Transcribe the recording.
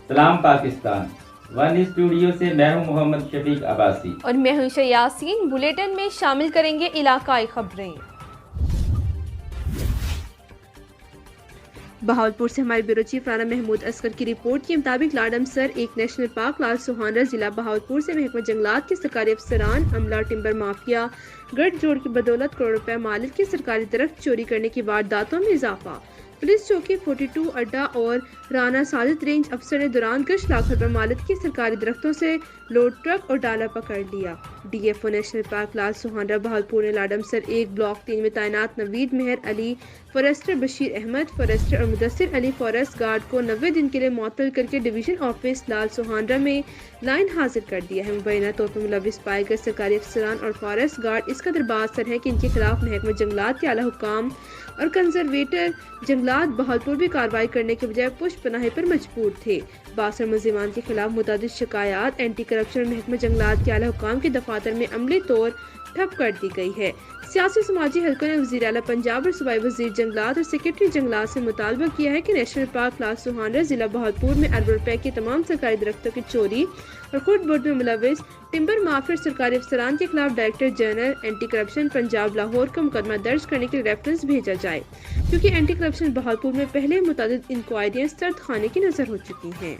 سلام Pakistan, one studio سے میں ہوں محمد شفیق عباسی اور میں ہوں یاسین۔ بلیٹن میں شامل کریں گے علاقائی خبریں۔ بہاولپور سے ہمارے بیورو چیف رانا محمود اصغر کی رپورٹ کے مطابق لاڈم سر ایک نیشنل پارک لال سوہانرہ ضلع بہاولپور سے محکمہ جنگلات کے سرکاری افسران، عملہ، ٹمبر مافیا گٹھ جوڑ کی بدولت کروڑ روپے مالک کے سرکاری درخت چوری کرنے کی وارداتوں میں اضافہ۔ پولیس چوکی 42 اڈا اور رانا ساجد رینج افسر نے دوران گشت لاکھ روپے مالک کے سرکاری درختوں سے لوڈ ٹرک اور ڈالا پکڑ لیا۔ D F O National Park Lal Suhanra Bahawalpur نے لاڈم سر 1 بلاک 3 میں تعینات نوید مہر علی، فارسٹر بشیر احمد، فارسٹر اور مدثر علی فارسٹ گارڈ کو 90 دن کے لیے معطل کر کے ڈویژن آفس لال سوہانرہ میں لائن حاضر کر دیا ہے۔ مبینہ طور پر ملوث پائے گئے سرکاری افسران اور فارسٹ گارڈ اس قدر بااثر ہے کہ ان کے خلاف محکمہ جنگلات کے اعلیٰ حکام اور کنزرویٹر جنگلات بہاولپور بھی کارروائی کرنے کے بجائے پشت پناہی پر مجبور تھے۔ باثر ملزمان کے خلاف متعدد شکایات اینٹی کرپشن اور محکمہ جنگلات کے اعلیٰ حکام کے دفاتر میں عملی طور ٹھپ کر دی گئی ہے۔ سیاسی و سماجی حلقوں نے وزیر اعلیٰ پنجاب اور صوبائی وزیر جنگلات اور سیکرٹری جنگلات سے مطالبہ کیا ہے کہ نیشنل پارک لال سوہانرہ ضلع بہاولپور میں اربوں روپے کے تمام سرکاری درختوں کی چوری اور خرد برد میں ملوث ٹمبر مافیا اور سرکاری افسران کے خلاف director general anti corruption Punjab Lahore کا مقدمہ درج کرنے کے لیے ریفرنس بھیجا جائے، کیونکہ اینٹی کرپشن بہاولپور میں پہلے متعدد انکوائریاں سرد خانے کی نظر ہو چکی ہیں۔